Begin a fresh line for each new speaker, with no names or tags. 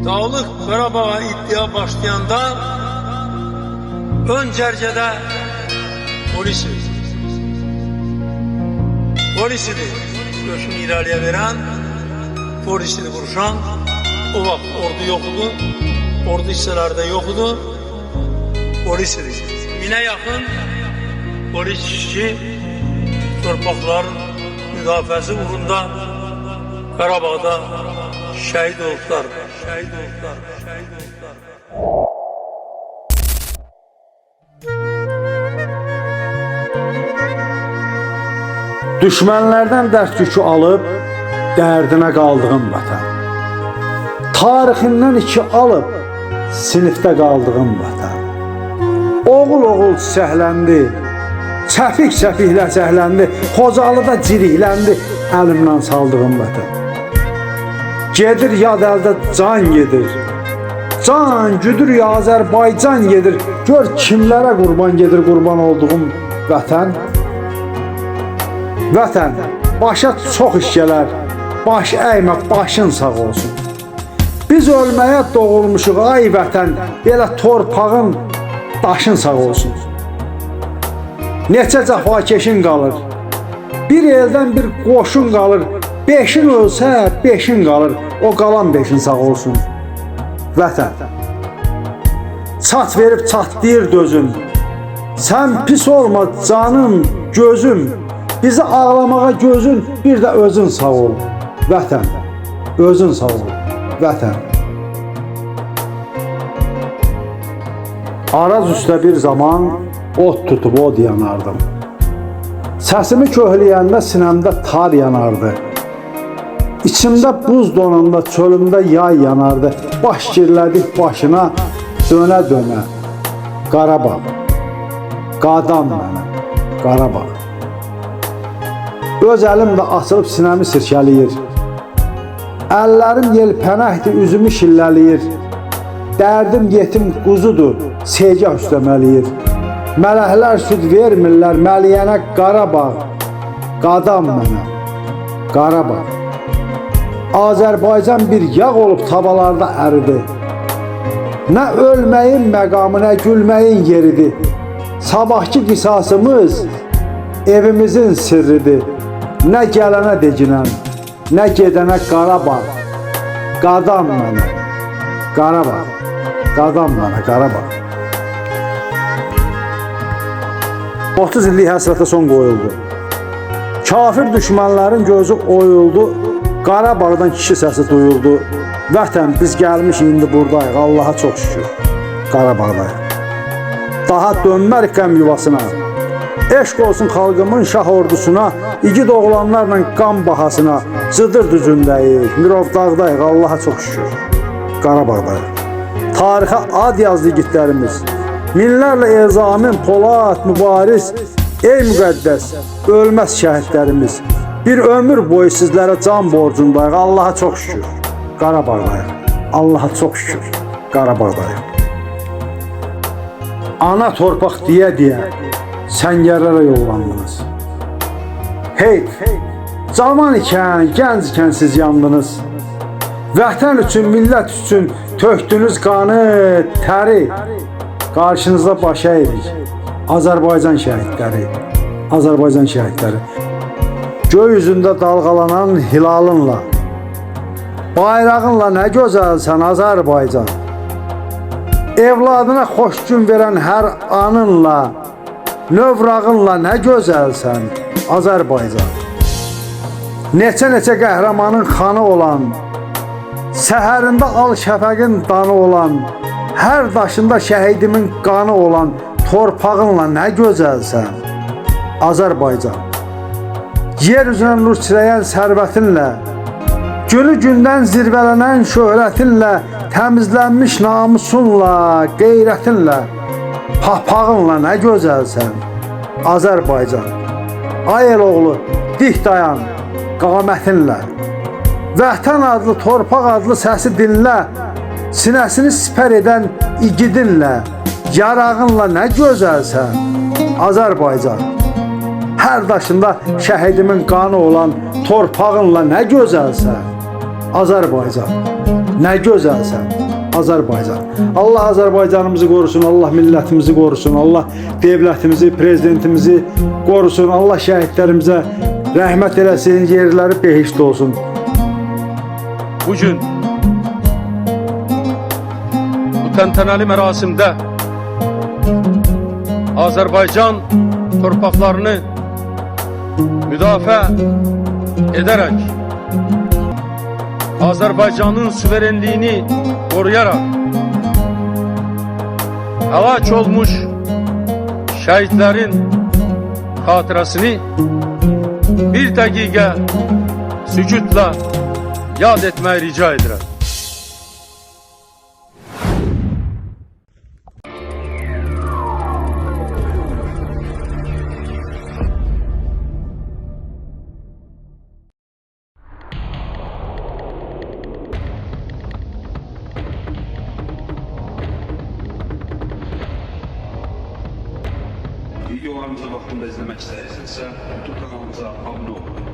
Dağlıq Qarabağa iddia başlayanda ön cərgədə polis idi. Göçünü irəliyə verən, polis idi vuruşan. O vaxt ordu yoxudu, ordu hissələrdə yoxudu, polis idi. 1000'ə yaxın polis işçi torpaqların müdafiəsi uğrunda Qarabağda şəhid oldular.
Düşmənlərdən dərs yükü alıb dərdinə qaldığım vətən. Tarixindən iki alıb sinifdə qaldığım vətən. Oğul çiçəkləndi, çəpik-çəpiklə çəkləndi, Xocalıda cirikləndi əlimdən saldığım vətən. Gedir yad əldə can gedir, can güdür ya Azərbaycan gedir. Gör kimlərə qurban gedir qurban olduğum vətən. Vətən, başa çox iş gələr, baş əymə, başın sağ olsun. Biz ölməyə doğulmuşuq, ay vətən, belə torpağın daşın sağ olsun. Neçə cəfakeşin qalır, bir eldən bir qoşun qalır, beşin ölsə, beşin qalır, o qalan beşin sağ olsun. Vətən, çat verib çatlayır dözüm, sən pis olma canım, gözüm, bizi ağlamağa gözün, bir də özün sağ ol. Vətən, özün sağ ol. Vətən. Araz üstə bir zaman ot tutub od yanardım. Səsimi köhləyəndə sinəmdə tar yanardı. İçimdə buz donanda, çölümdə yay yanardı. Baş girlədik başına, dönə-dönə. Qarabağ, qadam mənə, Qarabağ. Öz əlim də açılıb sinəmi sirkəliyir. Əllərim yelpənəkdir, üzümü şilləliyir. Dərdim yetim quzudur, segah üstəməliyir. Mələklər süd vermirlər, məliyənə Qarabağ. Qadam mənə, Qarabağ. Azərbaycan bir yağ olub tavalarda əridi. Nə ölməyin məqamı, nə gülməyin yeridir. Sabahki qisasımız evimizin sirridir. Nə gələnə deginən, nə gedənə Qarabağ. Qadam mənə, Qarabağ. Qadam mənə, Qarabağ. 30 illik həsrətə son qoyuldu. Kafir düşmənlərin gözü oyuldu. Qarabağdan kişi səsi duyuldu. Vətən, biz gəlmiş indi buradayıq, Allaha çox şükür. Qarabağdayıq. Daha dönmərik qəm yuvasına. Eşq olsun xalqımın şah ordusuna, igid oğlanlarla qan bahasına. Cıdır düzündəyik, Mirovdağdayıq, Allaha çox şükür. Qarabağdayıq. Tarixə ad yazdı igidlərimiz. Minlərlə Elzamin, Polad, Mübariz, ey müqəddəs, ölməz şəhidlərimiz. Bir ömür boyu sizlərə can borcundayıq, Allaha çox şükür. Qarabağdayıq, Allaha çox şükür. Qarabağdayıq. Ana torpaq deyə-deyə səngərlərə yollandınız. Hey, cavan ikən, gənc ikən siz yandınız. Vətən üçün, millət üçün tökdünüz qanı, təri. Qarşınızda baş əyirik. Azərbaycan şəhidləri. Azərbaycan şəhidləri. Göy üzündə dalğalanan hilalınla, bayrağınla nə gözəlsən Azərbaycan. Evladına xoş gün verən hər anınla, növrağınla nə gözəlsən Azərbaycan. Neçə qəhrəmanın xanı olan, səhərində al şəfəqin danı olan, hər daşında şəhidimin qanı olan torpağınla nə gözəlsən Azərbaycan. Yer üzünə nur çiləyən sərvətinlə, günü gündən zirvələnən şöhrətinlə, təmizlənmiş namusunla, qeyrətinlə, papağınla nə gözəlsən Azərbaycan. Ay el oğlu, dik dayan qamətinlə. Vətən adlı, torpaq adlı səsi dinlə. Sinəsini sipər edən igidinlə, yarağınla nə gözəlsən Azərbaycan. Hər daşında şəhidimin qanı olan torpağınla nə gözəlsən Azərbaycan. Nə gözəlsən Azərbaycan. Allah Azərbaycanımızı qorusun, Allah millətimizi qorusun, Allah dövlətimizi, prezidentimizi qorusun, Allah şəhidlərimizə rəhmət eləsin, yerləri behişt olsun.
Bugün bu təntənəli mərasimdə Azərbaycan torpaqlarını müdafiə edərək Azərbaycanın suverenliyini qoruyaraq həlak olmuş şəhidlərin xatirəsini bir dəqiqə sükutla yad etməyi rica edirəm.
Videolarımızı vaxtında izləmək istəyirsinizsə, YouTube kanalımıza abunə olun.